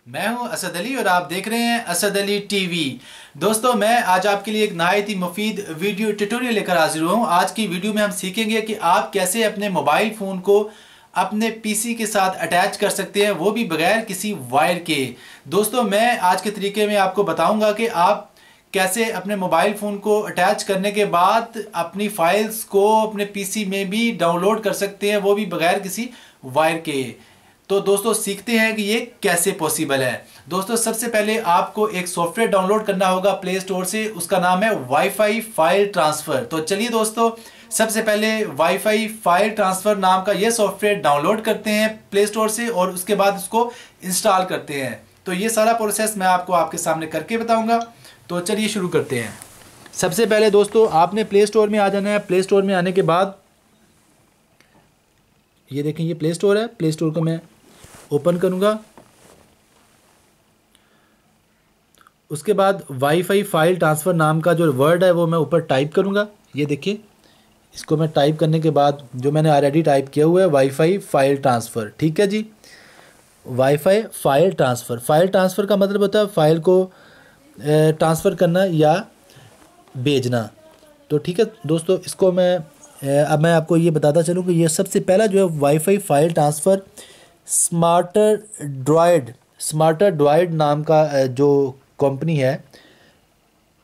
मैं हूं असद अली और आप देख रहे हैं असद अली टीवी। दोस्तों, मैं आज आपके लिए एक नहायत ही मुफीद वीडियो ट्यूटोरियल लेकर हाजिर हूं। आज की वीडियो में हम सीखेंगे कि आप कैसे अपने मोबाइल फ़ोन को अपने पीसी के साथ अटैच कर सकते हैं, वो भी बगैर किसी वायर के। दोस्तों, मैं आज के तरीके में आपको बताऊंगा कि आप कैसे अपने मोबाइल फ़ोन को अटैच करने के बाद अपनी फाइल्स को अपने पीसी में भी डाउनलोड कर सकते हैं, वो भी बगैर किसी वायर के। तो दोस्तों, सीखते हैं कि ये कैसे पॉसिबल है। दोस्तों, सबसे पहले आपको एक सॉफ्टवेयर डाउनलोड करना होगा प्ले स्टोर से, उसका नाम है वाईफाई फाइल ट्रांसफ़र। तो चलिए दोस्तों, सबसे पहले वाईफाई फाइल ट्रांसफ़र नाम का ये सॉफ्टवेयर डाउनलोड करते हैं प्ले स्टोर से और उसके बाद उसको इंस्टॉल करते हैं। तो ये सारा प्रोसेस मैं आपको आपके सामने करके बताऊंगा। तो चलिए शुरू करते हैं। सबसे पहले दोस्तों, आपने प्ले स्टोर में आ जाना है। प्ले स्टोर में आने के बाद ये देखें, ये प्ले स्टोर है। प्ले स्टोर को मैं ओपन करूंगा। उसके बाद वाईफाई फाइल ट्रांसफ़र नाम का जो वर्ड है वो मैं ऊपर टाइप करूंगा। ये देखिए, इसको मैं टाइप करने के बाद जो मैंने ऑलरेडी टाइप किया हुआ है वाईफाई फाइल ट्रांसफ़र, ठीक है जी। WiFi file transfer, file transfer का मतलब होता है फाइल को ट्रांसफ़र करना या भेजना। तो ठीक है दोस्तों, इसको अब मैं आपको ये बताता चलूँ कि ये सबसे पहला जो है wifi file transfer smarter droid नाम का जो कंपनी है,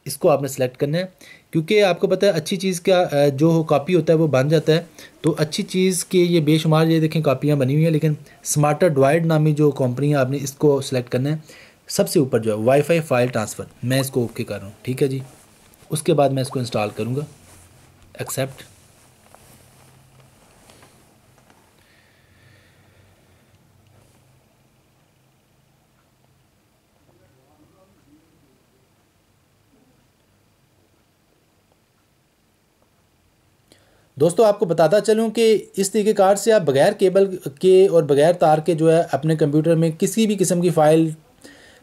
इसको आपने सेलेक्ट करना है। क्योंकि आपको पता है अच्छी चीज़ का जो कॉपी होता है वो बन जाता है। तो अच्छी चीज़ के ये बेशुमार, ये देखें, कॉपियाँ बनी हुई हैं, लेकिन स्मार्टर ड्रॉयड नामी जो कंपनी है, आपने इसको सेलेक्ट करना है। सबसे ऊपर जो है वाईफाई फाइल ट्रांसफ़र, मैं इसको ओके कर रहा हूँ, ठीक है जी। उसके बाद मैं इसको इंस्टॉल करूँगा, एक्सेप्ट। दोस्तों, आपको बताता चलूं कि इस तरीक़ेकार से आप बगैर केबल के और बगैर तार के जो है अपने कंप्यूटर में किसी भी किस्म की फ़ाइल,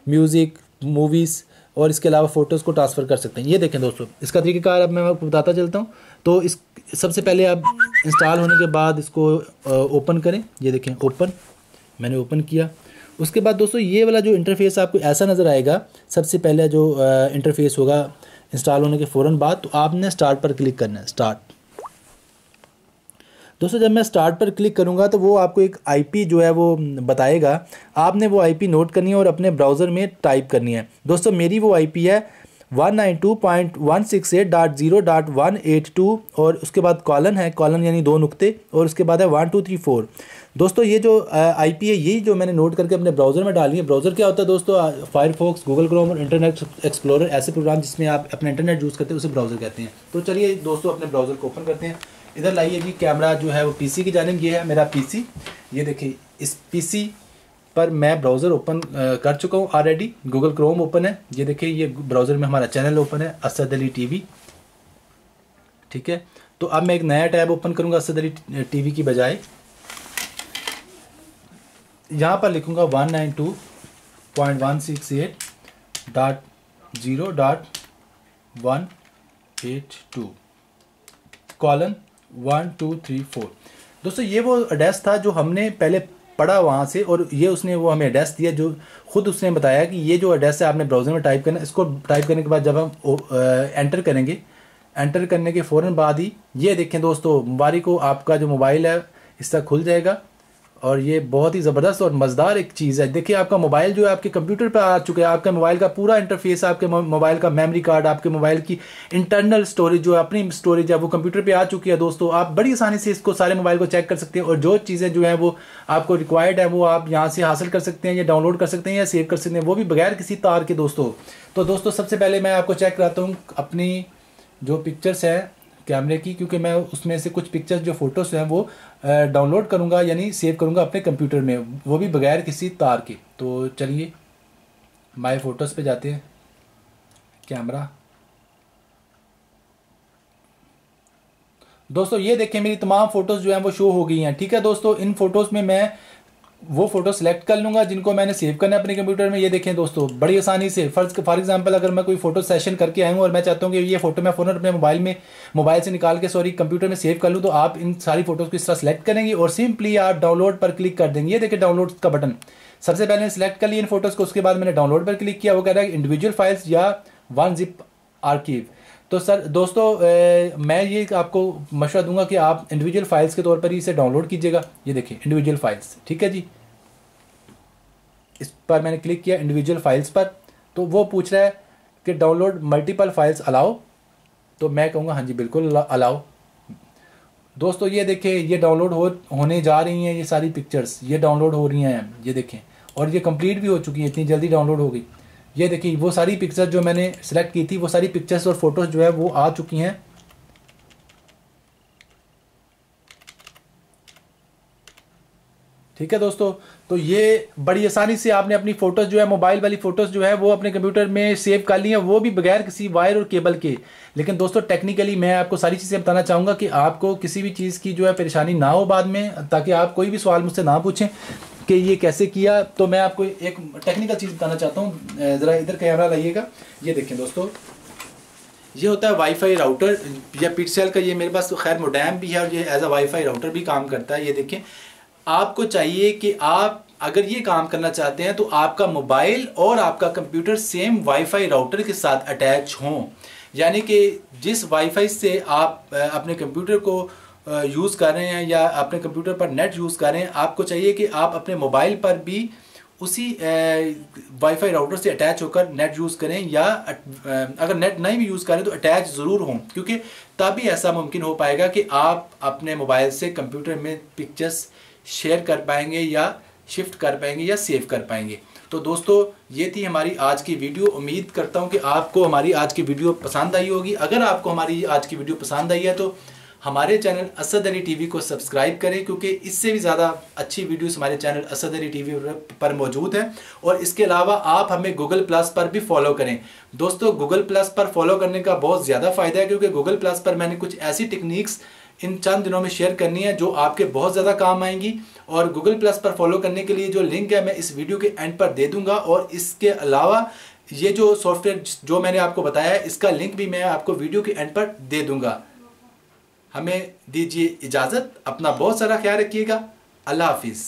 म्यूज़िक, मूवीज़ और इसके अलावा फ़ोटोज़ को ट्रांसफ़र कर सकते हैं। ये देखें दोस्तों, इसका तरीक़ेकार अब मैं आपको बताता चलता हूं। तो इस सबसे पहले आप इंस्टॉल होने के बाद इसको ओपन करें। ये देखें, ओपन, मैंने ओपन किया। उसके बाद दोस्तों, ये वाला जो इंटरफेस आपको ऐसा नज़र आएगा। सबसे पहले जो इंटरफेस होगा इंस्टॉल होने के फ़ौरन बाद, तो आपने स्टार्ट पर क्लिक करना है, स्टार्ट। दोस्तों, जब मैं स्टार्ट पर क्लिक करूंगा तो वो आपको एक आईपी जो है वो बताएगा। आपने वो आईपी नोट करनी है और अपने ब्राउज़र में टाइप करनी है। दोस्तों, मेरी वो आईपी है 192.168.0.182 और उसके बाद कॉलन है, कॉलन यानी 2 नुक्ते, और उसके बाद है 1234। दोस्तों, ये जो आईपी है, यही जो मैंने नोट करके अपने ब्राउज़र में डाली है। ब्राउज़र क्या होता है दोस्तों? फायरफॉक्स, गूगल क्रोम और इंटरनेट एक्सप्लोरर, ऐसे प्रोग्राम जिसमें आप अपना इंटरनेट यूज़ करते हैं उसे ब्राउज़र कहते हैं। तो चलिए दोस्तों, अपने ब्राउज़र को ओपन करते हैं। इधर लाइए जी, कैमरा जो है वो पीसी की जानिब, ये है मेरा पीसी। ये देखिए, इस पीसी पर मैं ब्राउज़र ओपन कर चुका हूँ ऑलरेडी। गूगल क्रोम ओपन है। ये देखिए, ये ब्राउज़र में हमारा चैनल ओपन है, असद अली टीवी, ठीक है। तो अब मैं एक नया टैब ओपन करूँगा असद अली टीवी की बजाय। यहाँ पर लिखूँगा 192.168.0.182 कॉलन 1234। दोस्तों, ये वो एड्रेस था जो हमने पहले पढ़ा वहाँ से, और ये उसने वो हमें एड्रेस दिया जो खुद उसने बताया कि ये जो एड्रेस है आपने ब्राउज़र में टाइप करना है। इसको टाइप करने के बाद जब हम एंटर करेंगे, एंटर करने के फ़ौरन बाद ही ये देखें दोस्तों, मुबारक हो, आपका जो मोबाइल है इस तरह खुल जाएगा। और ये बहुत ही ज़बरदस्त और मज़ेदार एक चीज़ है। देखिए, आपका मोबाइल जो है आपके कंप्यूटर पर आ चुका है। आपके मोबाइल का पूरा इंटरफेस, आपके मोबाइल का मेमोरी कार्ड, आपके मोबाइल की इंटरनल स्टोरेज जो है, अपनी स्टोरेज है, वो कंप्यूटर पे आ चुकी है। दोस्तों, आप बड़ी आसानी से इसको सारे मोबाइल को चेक कर सकते हैं और जो चीज़ें जो हैं वो आपको रिक्वायर्ड है वो आप यहाँ से हासिल कर सकते हैं, या डाउनलोड कर सकते हैं, या सेव कर सकते हैं, वो भी बगैर किसी तार के दोस्तों। तो दोस्तों, सबसे पहले मैं आपको चेक कराता हूँ अपनी जो पिक्चर्स है कैमरे की, क्योंकि मैं उसमें से कुछ पिक्चर्स जो फ़ोटोज़ हैं वो डाउनलोड करूँगा, यानी सेव करूँगा अपने कंप्यूटर में, वो भी बगैर किसी तार के। तो चलिए माय फ़ोटोज़ पे जाते हैं, कैमरा। दोस्तों, ये देखें, मेरी तमाम फ़ोटोज़ जो हैं वो शो हो गई हैं, ठीक है दोस्तों। इन फ़ोटोज़ में मैं वो फ़ोटो सेलेक्ट कर लूँगा जिनको मैंने सेव करना है अपने कंप्यूटर में। ये देखें दोस्तों, बड़ी आसानी से फॉर एग्जांपल अगर मैं कोई फ़ोटो सेशन करके आया हूँ और मैं चाहता हूँ कि ये फ़ोटो मैं फ़ौरन अपने मोबाइल से निकाल के कंप्यूटर में सेव कर लूँ, तो आप इन सारी फ़ोटोज़ को इस तरह सेलेक्ट करेंगे और सिंपली आप डाउनलोड पर क्लिक कर देंगे। ये देखें, डाउनलोड का बटन, सबसे पहले सिलेक्ट कर लिए इन फोटोज़ को, उसके बाद मैंने डाउनलोड पर क्लिक किया। वो कह रहा है इंडिविजुअल फाइल्स या 1 zip आर्कीव। तो सर दोस्तों मैं ये आपको मशवरा दूंगा कि आप इंडिविजुअल फाइल्स के तौर पर ही इसे डाउनलोड कीजिएगा। ये देखिए इंडिविजुअल फाइल्स, ठीक है जी। इस पर मैंने क्लिक किया इंडिविजुअल फाइल्स पर, तो वो पूछ रहा है कि डाउनलोड मल्टीपल फाइल्स अलाउ, तो मैं कहूँगा हाँ जी बिल्कुल अलाउ। दोस्तों ये देखिए ये डाउनलोड होने जा रही हैं, ये सारी पिक्चर्स ये डाउनलोड हो रही हैं, ये देखें, और ये कंप्लीट भी हो चुकी हैं, इतनी जल्दी डाउनलोड हो गई। ये देखिए वो सारी पिक्चर्स जो मैंने सेलेक्ट की थी, वो सारी पिक्चर्स और फोटोज़ जो है वो आ चुकी हैं। ठीक है दोस्तों, तो ये बड़ी आसानी से आपने अपनी फ़ोटोज़ जो है, मोबाइल वाली फ़ोटोज़ जो है वो अपने कंप्यूटर में सेव कर ली हैं, वो भी बगैर किसी वायर और केबल के। लेकिन दोस्तों टेक्निकली मैं आपको सारी चीज़ें बताना चाहूँगा कि आपको किसी भी चीज़ की जो है परेशानी ना हो बाद में, ताकि आप कोई भी सवाल मुझसे ना पूछें कि ये कैसे किया। तो मैं आपको एक टेक्निकल चीज़ बताना चाहता हूँ। ज़रा इधर कैमरा लाइएगा। ये देखें दोस्तों, ये होता है वाईफाई राउटर या पिक्सेल का। ये मेरे पास तो खैर मोडेम भी है और ये एज अ वाईफाई राउटर भी काम करता है। ये देखें, आपको चाहिए कि आप अगर ये काम करना चाहते हैं तो आपका मोबाइल और आपका कंप्यूटर सेम वाईफाई राउटर के साथ अटैच हों। यानी कि जिस वाईफाई से आप अपने कंप्यूटर को यूज़ कर रहे हैं या अपने कंप्यूटर पर नेट यूज़ कर रहे हैं, आपको चाहिए कि आप अपने मोबाइल पर भी उसी वाईफाई राउटर से अटैच होकर नेट यूज़ करें, या अगर नेट नहीं भी यूज़ करें तो अटैच ज़रूर हों, क्योंकि तभी ऐसा मुमकिन हो पाएगा कि आप अपने मोबाइल से कंप्यूटर में पिक्चर्स शेयर कर पाएंगे या शिफ्ट कर पाएंगे या सेव कर पाएंगे। तो दोस्तों ये थी हमारी आज की वीडियो। उम्मीद करता हूँ कि आपको हमारी आज की वीडियो पसंद आई होगी। अगर आपको हमारी आज की वीडियो पसंद आई है तो हमारे चैनल असद अली टीवी को सब्सक्राइब करें, क्योंकि इससे भी ज़्यादा अच्छी वीडियोस हमारे चैनल असद अली टीवी पर मौजूद हैं। और इसके अलावा आप हमें गूगल प्लस पर भी फॉलो करें। दोस्तों गूगल प्लस पर फॉलो करने का बहुत ज़्यादा फ़ायदा है, क्योंकि गूगल प्लस पर मैंने कुछ ऐसी टेक्निक्स इन चंद दिनों में शेयर करनी है जो आपके बहुत ज़्यादा काम आएंगी। और गूगल प्लस पर फॉलो करने के लिए जो लिंक है मैं इस वीडियो के एंड पर दे दूंगा। और इसके अलावा ये जो सॉफ्टवेयर जो मैंने आपको बताया है, इसका लिंक भी मैं आपको वीडियो के एंड पर दे दूंगा। हमें दीजिए इजाज़त, अपना बहुत सारा ख्याल रखिएगा। अल्लाह हाफिज़।